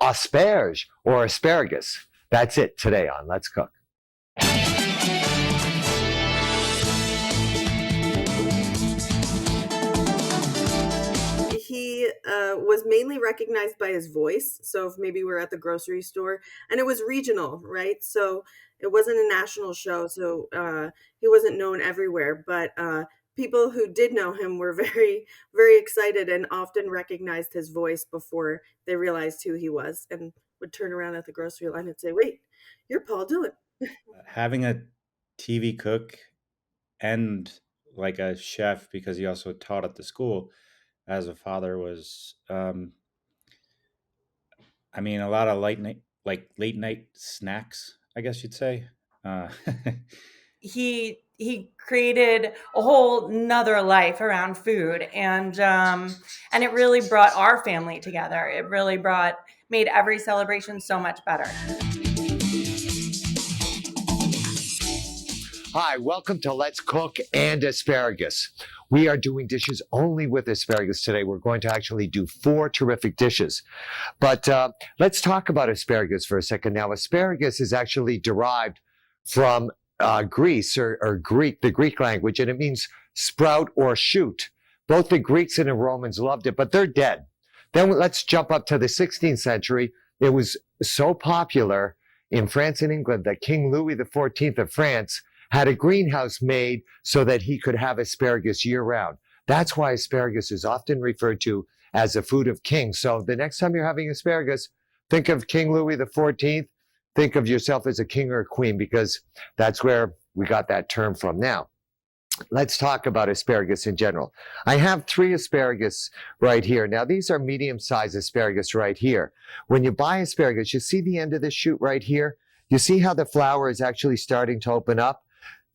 asperge or asparagus. That's it today on Let's Cook. He was mainly recognized by his voice. So if maybe we're at the grocery store, and it was regional, right? So it wasn't a national show. So he wasn't known everywhere. But people who did know him were very, very excited and often recognized his voice before they realized who he was, and would turn around at the grocery line and say, "Wait, you're Paul Dillon." Having a TV cook and like a chef, because he also taught at the school as a father, was a lot of late night snacks, I guess you'd say. He created a whole nother life around food, and it really brought our family together. It really made every celebration so much better. Hi, welcome to Let's Cook and Asparagus. We are doing dishes only with asparagus today. We're going to actually do 4 terrific dishes. But let's talk about asparagus for a second. Now, asparagus is actually derived from Greece or Greek, the Greek language, and it means sprout or shoot. Both the Greeks and the Romans loved it, but they're dead. Then let's jump up to the 16th century. It was so popular in France and England that King Louis XIV of France had a greenhouse made so that he could have asparagus year-round. That's why asparagus is often referred to as a food of kings. So the next time you're having asparagus, think of King Louis XIV. Think of yourself as a king or a queen, because that's where we got that term from. Now, let's talk about asparagus in general. I have 3 asparagus right here. Now, these are medium-sized asparagus right here. When you buy asparagus, you see the end of the shoot right here? You see how the flower is actually starting to open up?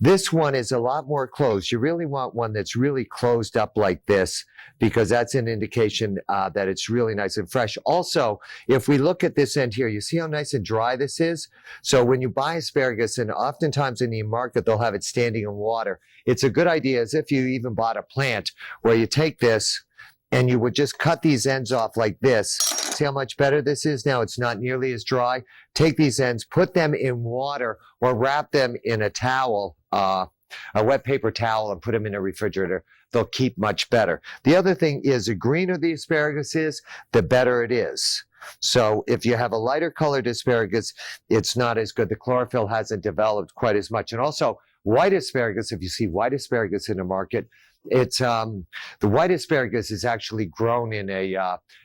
This one is a lot more closed. You really want one that's really closed up like this, because that's an indication that it's really nice and fresh. Also, if we look at this end here, you see how nice and dry this is? So when you buy asparagus, and oftentimes in the market, they'll have it standing in water. It's a good idea, as if you even bought a plant, where you take this and you would just cut these ends off like this. See how much better this is now? It's not nearly as dry. Take these ends, put them in water, or wrap them in a towel, a wet paper towel, and put them in a refrigerator. They'll keep much better. The other thing is, the greener the asparagus is, the better it is. So if you have a lighter colored asparagus, it's not as good. The chlorophyll hasn't developed quite as much. And also, white asparagus, if you see white asparagus in the market, it's the white asparagus is actually grown in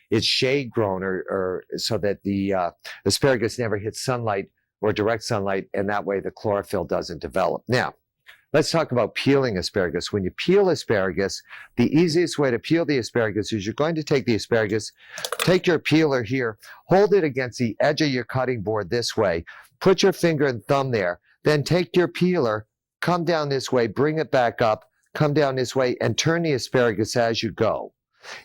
it's shade grown, or so that the asparagus never hits sunlight or direct sunlight, and that way the chlorophyll doesn't develop. Now, let's talk about peeling asparagus. When you peel asparagus, the easiest way to peel the asparagus is you're going to take the asparagus, take your peeler here, hold it against the edge of your cutting board this way, put your finger and thumb there, then take your peeler, come down this way, bring it back up, come down this way, and turn the asparagus as you go.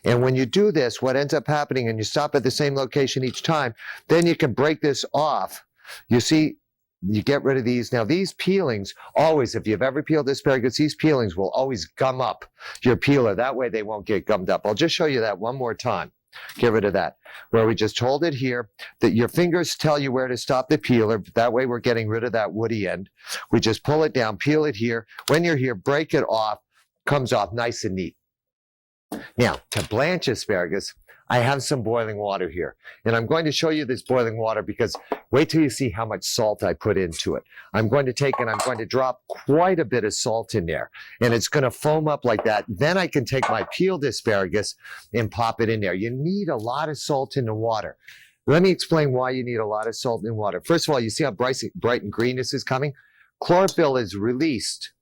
And when you do this, what ends up happening, and you stop at the same location each time, then you can break this off. You see, you get rid of these. Now, these peelings, always, if you've ever peeled asparagus, these peelings will always gum up your peeler. That way they won't get gummed up. I'll just show you that one more time. Get rid of that. Where we just hold it here, that your fingers tell you where to stop the peeler. That way we're getting rid of that woody end. We just pull it down, peel it here. When you're here, break it off. Comes off nice and neat. Now, to blanch asparagus, I have some boiling water here. And I'm going to show you this boiling water, because wait till you see how much salt I put into it. I'm going to take and I'm going to drop quite a bit of salt in there. And it's going to foam up like that. Then I can take my peeled asparagus and pop it in there. You need a lot of salt in the water. Let me explain why you need a lot of salt in water. First of all, you see how bright and green this is coming? Chlorophyll is released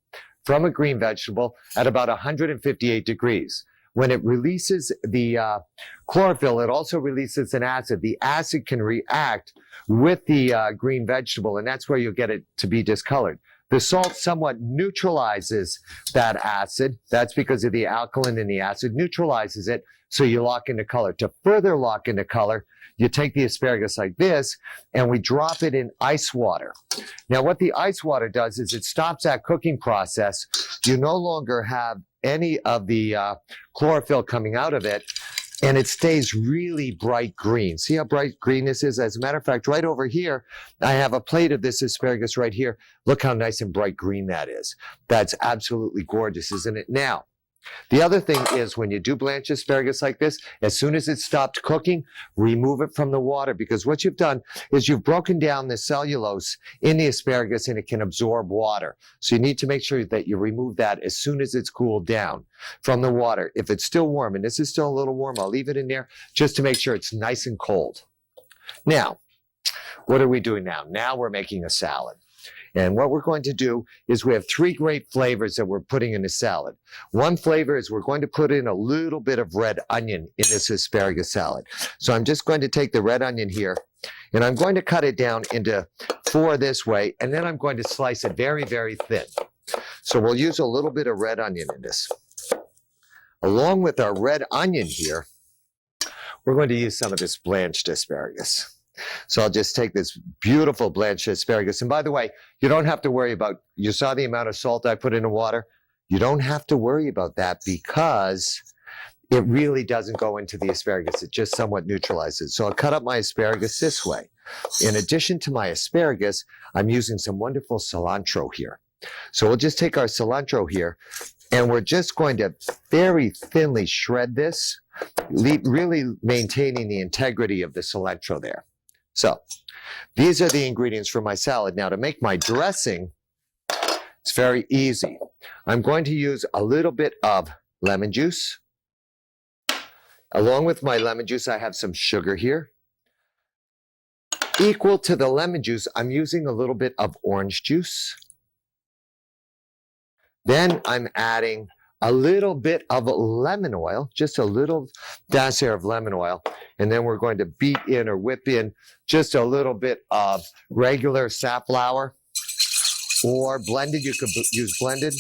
from a green vegetable at about 158 degrees. When it releases the chlorophyll, it also releases an acid. The acid can react with the green vegetable, and that's where you'll get it to be discolored. The salt somewhat neutralizes that acid. That's because of the alkaline in the acid, neutralizes it, so you lock into color. To further lock into color, you take the asparagus like this, and we drop it in ice water. Now, what the ice water does is it stops that cooking process. You no longer have any of the chlorophyll coming out of it. and it stays really bright green. See how bright green this is? As a matter of fact, right over here, I have a plate of this asparagus right here. Look how nice and bright green that is. That's absolutely gorgeous, isn't it? Now, the other thing is when you do blanch asparagus like this, as soon as it stopped cooking, remove it from the water, because what you've done is you've broken down the cellulose in the asparagus and it can absorb water. So you need to make sure that you remove that as soon as it's cooled down from the water. If it's still warm, and this is still a little warm, I'll leave it in there just to make sure it's nice and cold. Now, what are we doing now? Now we're making a salad. And what we're going to do is we have 3 great flavors that we're putting in the salad. One flavor is we're going to put in a little bit of red onion in this asparagus salad. So I'm just going to take the red onion here, and I'm going to cut it down into 4 this way, and then I'm going to slice it very, very thin. So we'll use a little bit of red onion in this. Along with our red onion here, we're going to use some of this blanched asparagus. So I'll just take this beautiful blanched asparagus. And by the way, you don't have to worry about, you saw the amount of salt I put in the water? You don't have to worry about that because it really doesn't go into the asparagus. It just somewhat neutralizes. So I'll cut up my asparagus this way. In addition to my asparagus, I'm using some wonderful cilantro here. So we'll just take our cilantro here, and we're just going to very thinly shred this, really maintaining the integrity of the cilantro there. So these are the ingredients for my salad. Now to make my dressing, it's very easy. I'm going to use a little bit of lemon juice. Along with my lemon juice, I have some sugar here. Equal to the lemon juice, I'm using a little bit of orange juice. Then I'm adding a little bit of lemon oil, just a little dash here of lemon oil. And then we're going to beat in or whip in just a little bit of regular safflower or blended. You could use blended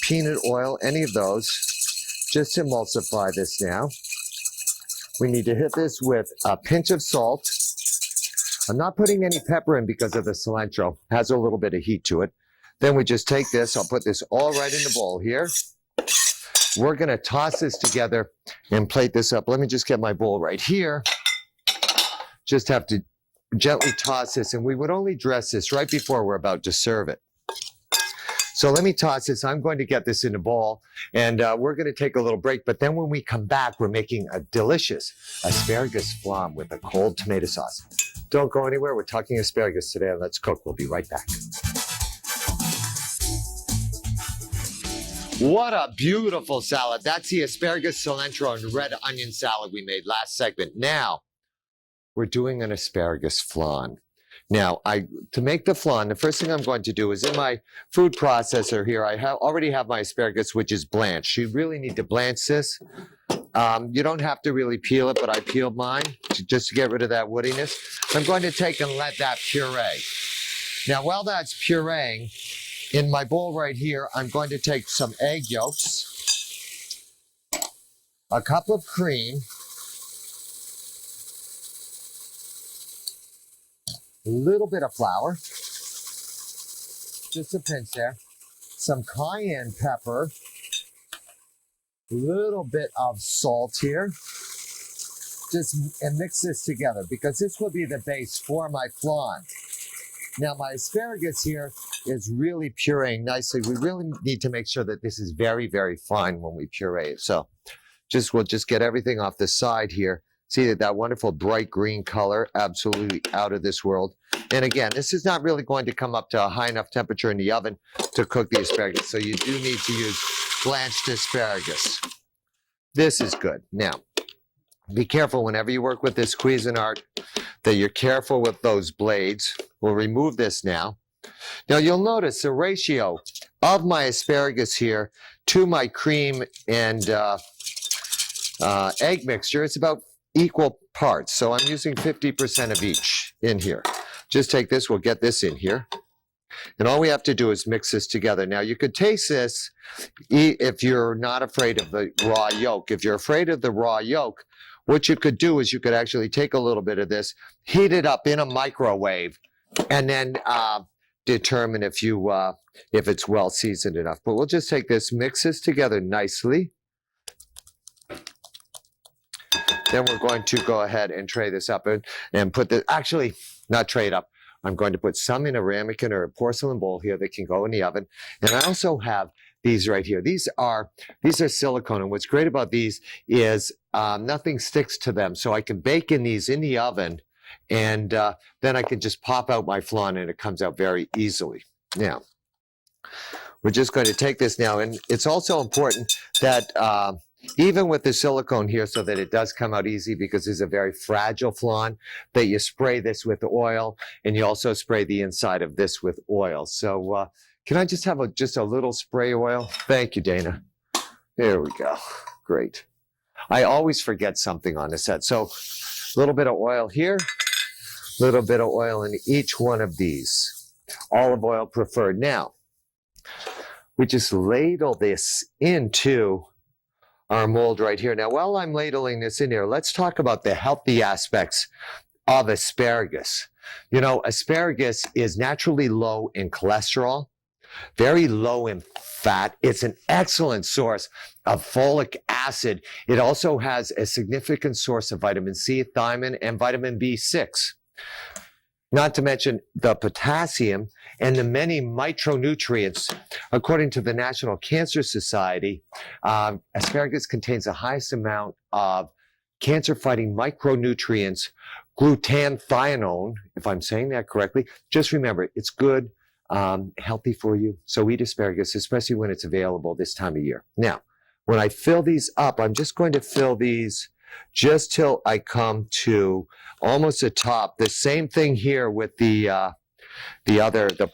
peanut oil, any of those, just to emulsify this now. We need to hit this with a pinch of salt. I'm not putting any pepper in because of the cilantro. It has a little bit of heat to it. Then we just take this, I'll put this all right in the bowl here. We're gonna toss this together and plate this up. Let me just get my bowl right here. Just have to gently toss this, and we would only dress this right before we're about to serve it. So let me toss this. I'm going to get this in a bowl, and we're gonna take a little break, but then when we come back, we're making a delicious asparagus flan with a cold tomato sauce. Don't go anywhere, we're talking asparagus today, and let's cook. We'll be right back. What a beautiful salad. That's the asparagus, cilantro, and red onion salad we made last segment. Now, we're doing an asparagus flan. Now, to make the flan, the first thing I'm going to do is in my food processor here, I already have my asparagus, which is blanched. You really need to blanch this. You don't have to really peel it, but I peeled mine just to get rid of that woodiness. I'm going to take and let that puree. Now, while that's pureeing, in my bowl right here, I'm going to take some egg yolks, a cup of cream, a little bit of flour, just a pinch there, some cayenne pepper, a little bit of salt here, and mix this together because this will be the base for my flan. Now my asparagus here is really pureeing nicely. We really need to make sure that this is very, very fine when we puree it. So we'll just get everything off the side here. See that wonderful bright green color, absolutely out of this world. And again, this is not really going to come up to a high enough temperature in the oven to cook the asparagus. So you do need to use blanched asparagus. This is good. Now, be careful whenever you work with this Cuisinart that you're careful with those blades. We'll remove this now. Now you'll notice the ratio of my asparagus here to my cream and egg mixture, it's about equal parts. So I'm using 50% of each in here. Just take this, we'll get this in here. And all we have to do is mix this together. Now you could taste this if you're not afraid of the raw yolk. If you're afraid of the raw yolk, what you could do is you could actually take a little bit of this, heat it up in a microwave, and then determine if it's well seasoned enough. But we'll just take this, mix this together nicely. Then we're going to go ahead and tray this up and put the, actually, not tray it up. I'm going to put some in a ramekin or a porcelain bowl here that can go in the oven. And I also have these right here. These are silicone. And what's great about these is nothing sticks to them. So I can bake in these in the oven, and then I can just pop out my flan and it comes out very easily. Now, we're just going to take this now. And it's also important that even with the silicone here, so that it does come out easy, because it's a very fragile flan, that you spray this with oil, and you also spray the inside of this with oil. So can I just have just a little spray oil? Thank you, Dana. There we go. Great. I always forget something on the set. So a little bit of oil here, a little bit of oil in each one of these. Olive oil preferred. Now, we just ladle this into our mold right here. Now, while I'm ladling this in here, let's talk about the healthy aspects of asparagus. You know, asparagus is naturally low in cholesterol, very low in fat. It's an excellent source of folic acid. It also has a significant source of vitamin C, thiamine, and vitamin B6. Not to mention the potassium and the many micronutrients. According to the National Cancer Society, asparagus contains the highest amount of cancer-fighting micronutrients, glutathione, if I'm saying that correctly. Just remember, it's good, healthy for you. So eat asparagus, especially when it's available this time of year. Now, when I fill these up, I'm just going to fill these just till I come to almost the top. The same thing here with the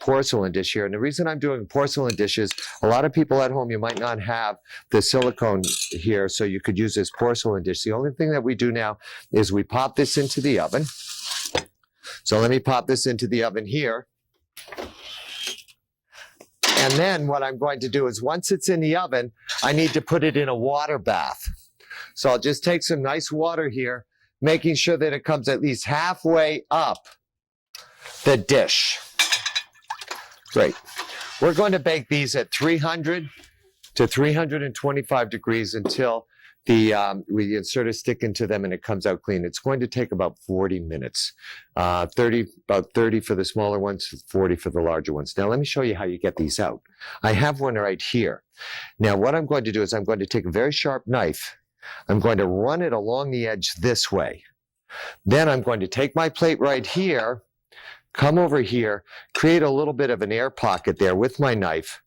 porcelain dish here. And the reason I'm doing porcelain dishes, a lot of people at home, you might not have the silicone here, so you could use this porcelain dish. The only thing that we do now is we pop this into the oven. So let me pop this into the oven here. And then what I'm going to do is, once it's in the oven, I need to put it in a water bath. So I'll just take some nice water here, making sure that it comes at least halfway up the dish. Great. We're going to bake these at 300 to 325 degrees until we insert a stick into them and it comes out clean. It's going to take about 40 minutes, about 30 for the smaller ones, 40 for the larger ones. Now, let me show you how you get these out. I have one right here. Now, what I'm going to do is I'm going to take a very sharp knife. I'm going to run it along the edge this way. Then I'm going to take my plate right here, come over here, create a little bit of an air pocket there with my knife,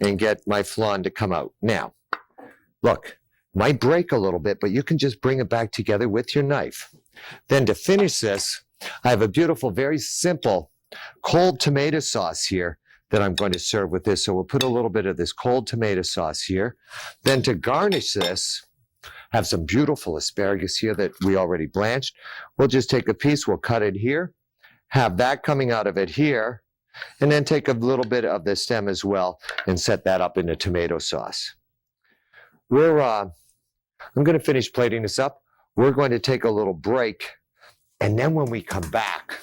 and get my flan to come out. Now, look, might break a little bit, but you can just bring it back together with your knife. Then to finish this, I have a beautiful, very simple cold tomato sauce here that I'm going to serve with this. So we'll put a little bit of this cold tomato sauce here. Then to garnish this, have some beautiful asparagus here that we already blanched. We'll just take a piece, we'll cut it here, have that coming out of it here, and then take a little bit of the stem as well and set that up in the tomato sauce. I'm going to finish plating this up. We're going to take a little break, and then when we come back,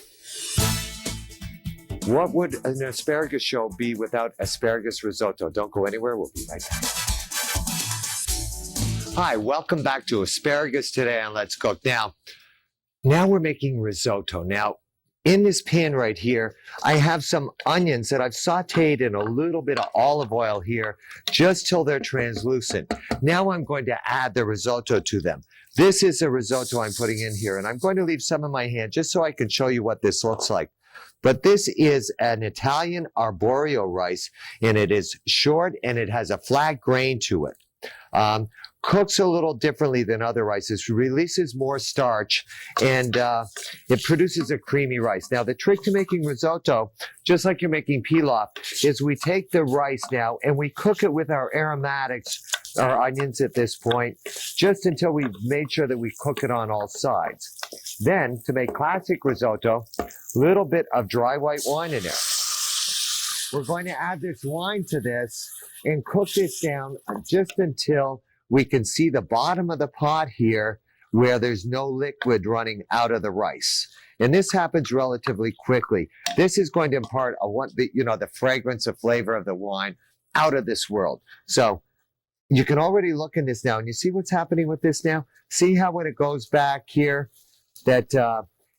what would an asparagus show be without asparagus risotto? Don't go anywhere. We'll be right back. Hi, welcome back to Asparagus Today on Let's Cook. Now we're making risotto. Now, in this pan right here, I have some onions that I've sauteed in a little bit of olive oil here, just till they're translucent. Now I'm going to add the risotto to them. This is a risotto I'm putting in here, and I'm going to leave some in my hand just so I can show you what this looks like. But this is an Italian arborio rice, and it is short and it has a flat grain to it. Cooks a little differently than other rices, releases more starch, and it produces a creamy rice. Now, the trick to making risotto, just like you're making pilaf, is we take the rice now and we cook it with our aromatics, our onions at this point, just until we've made sure that we cook it on all sides. Then, to make classic risotto, a little bit of dry white wine in there. We're going to add this wine to this and cook this down just until we can see the bottom of the pot here where there's no liquid running out of the rice. And this happens relatively quickly. This is going to impart the fragrance, the flavor of the wine out of this world. So you can already look in this now, and you see what's happening with this now? See how when it goes back here, that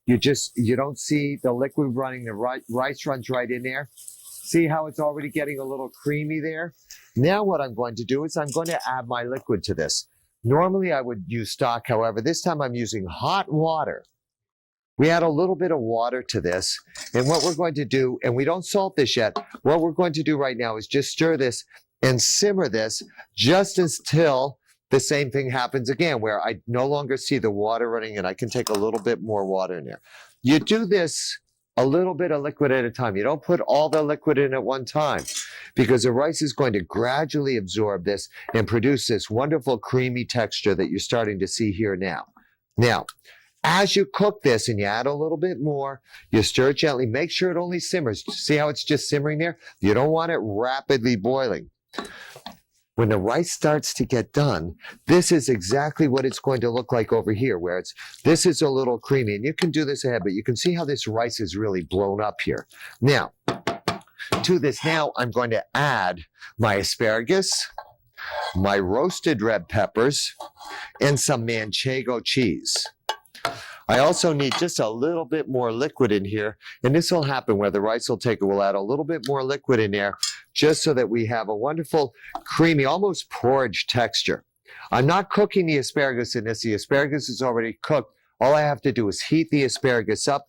you don't see the liquid running, the rice runs right in there. See how it's already getting a little creamy there? Now what I'm going to do is I'm going to add my liquid to this. Normally I would use stock, however, this time I'm using hot water. We add a little bit of water to this, and what we're going to do, and we don't salt this yet, what we're going to do right now is just stir this and simmer this just until the same thing happens again, where I no longer see the water running and I can take a little bit more water in there. You do this a little bit of liquid at a time. You don't put all the liquid in at one time, because the rice is going to gradually absorb this and produce this wonderful creamy texture that you're starting to see here now. Now, as you cook this and you add a little bit more, you stir it gently. Make sure it only simmers. See how it's just simmering there? You don't want it rapidly boiling. When the rice starts to get done, this is exactly what it's going to look like over here, where this is a little creamy. And you can do this ahead, but you can see how this rice is really blown up here. Now, to this now, I'm going to add my asparagus, my roasted red peppers, and some manchego cheese. I also need just a little bit more liquid in here, and this will happen where the rice will take it. We'll add a little bit more liquid in there just so that we have a wonderful, creamy, almost porridge texture. I'm not cooking the asparagus in this. The asparagus is already cooked. All I have to do is heat the asparagus up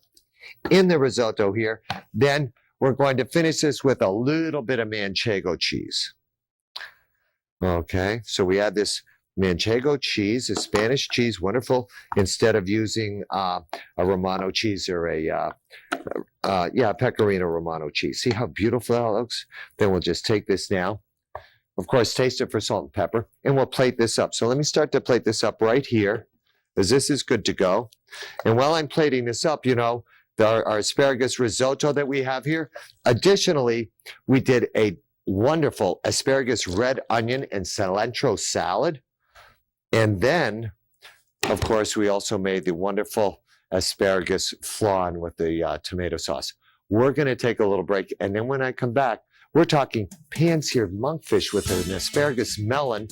in the risotto here. Then we're going to finish this with a little bit of manchego cheese. Okay, so we add this manchego cheese, a Spanish cheese, wonderful, instead of using a Romano cheese or Pecorino Romano cheese. See how beautiful that looks? Then we'll just take this now. Of course, taste it for salt and pepper, and we'll plate this up. So let me start to plate this up right here, as this is good to go. And while I'm plating this up, you know, our asparagus risotto that we have here. Additionally, we did a wonderful asparagus red onion and cilantro salad. And then, of course, we also made the wonderful asparagus flan with the tomato sauce. We're going to take a little break, and then when I come back, we're talking pan-seared monkfish with an asparagus melon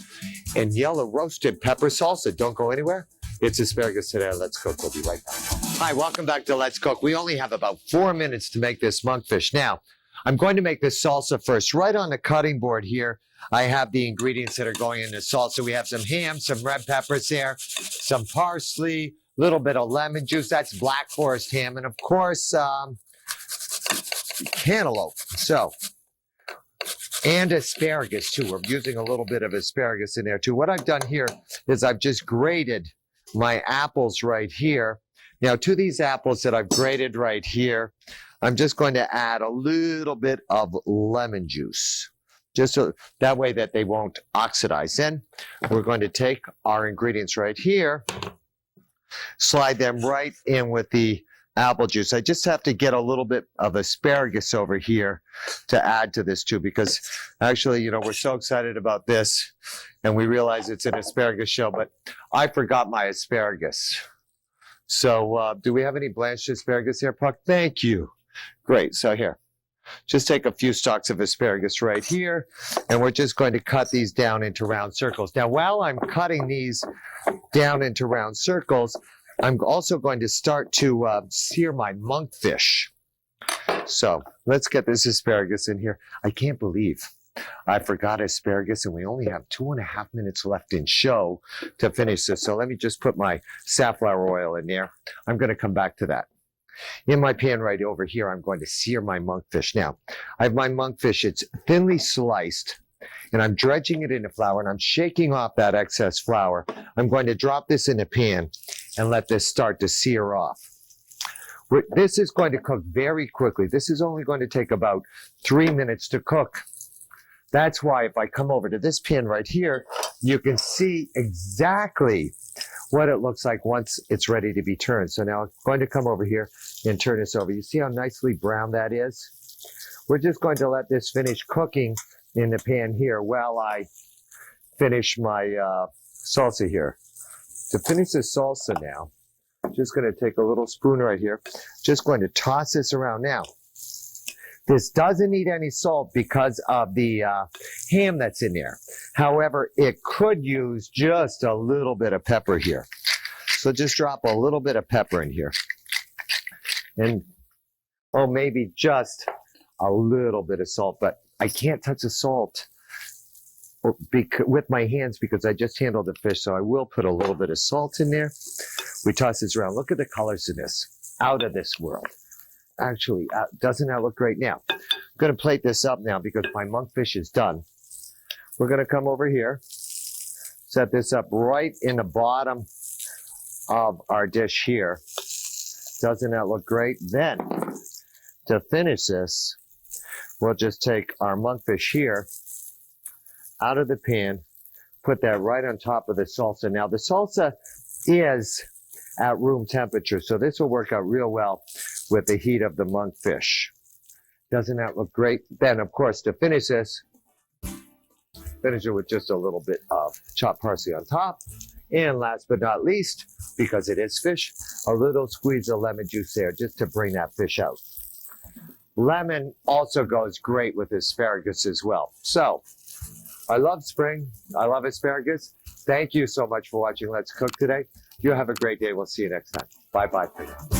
and yellow roasted pepper salsa. Don't go anywhere. It's Asparagus Today on Let's Cook. We'll be right back. Hi, welcome back to Let's Cook. We only have about 4 minutes to make this monkfish. Now, I'm going to make this salsa first. Right on the cutting board here, I have the ingredients that are going in the salsa. We have some ham, some red peppers there, some parsley, a little bit of lemon juice. That's Black Forest ham. And of course, cantaloupe. And asparagus too. We're using a little bit of asparagus in there too. What I've done here is I've just grated my apples right here. Now to these apples that I've grated right here, I'm just going to add a little bit of lemon juice, just so that way that they won't oxidize. Then we're going to take our ingredients right here, slide them right in with the apple juice. I just have to get a little bit of asparagus over here to add to this too, because actually, you know, we're so excited about this and we realize it's an asparagus show, but I forgot my asparagus. So do we have any blanched asparagus here, Puck? Thank you. Great. So here, just take a few stalks of asparagus right here, and we're just going to cut these down into round circles. Now, while I'm cutting these down into round circles, I'm also going to start to sear my monkfish. So let's get this asparagus in here. I can't believe I forgot asparagus, and we only have 2.5 minutes left in show to finish this. So let me just put my safflower oil in there. I'm going to come back to that. In my pan right over here, I'm going to sear my monkfish. Now, I have my monkfish. It's thinly sliced, and I'm dredging it into flour, and I'm shaking off that excess flour. I'm going to drop this in a pan and let this start to sear off. This is going to cook very quickly. This is only going to take about 3 minutes to cook. That's why if I come over to this pan right here, you can see exactly what it looks like once it's ready to be turned. So now I'm going to come over here and turn this over. You see how nicely brown that is? We're just going to let this finish cooking in the pan here while I finish my salsa here. To finish the salsa now, I'm just going to take a little spoon right here, just going to toss this around. Now, This doesn't need any salt because of the ham that's in there. However, it could use just a little bit of pepper here. So just drop a little bit of pepper in here. And, oh, maybe just a little bit of salt, but I can't touch the salt with my hands because I just handled the fish, so I will put a little bit of salt in there. We toss this around. Look at the colors in this. Out of this world. Actually, doesn't that look great? Now, I'm going to plate this up now because my monkfish is done. We're going to come over here, set this up right in the bottom of our dish here. Doesn't that look great? Then, to finish this, we'll just take our monkfish here out of the pan, put that right on top of the salsa. Now, the salsa is at room temperature, so this will work out real well with the heat of the monkfish. Doesn't that look great? Then, of course, to finish this, finish it with just a little bit of chopped parsley on top. And last but not least, because it is fish, a little squeeze of lemon juice there just to bring that fish out. Lemon also goes great with asparagus as well. So, I love spring. I love asparagus. Thank you so much for watching Let's Cook today. You have a great day. We'll see you next time. Bye-bye for now.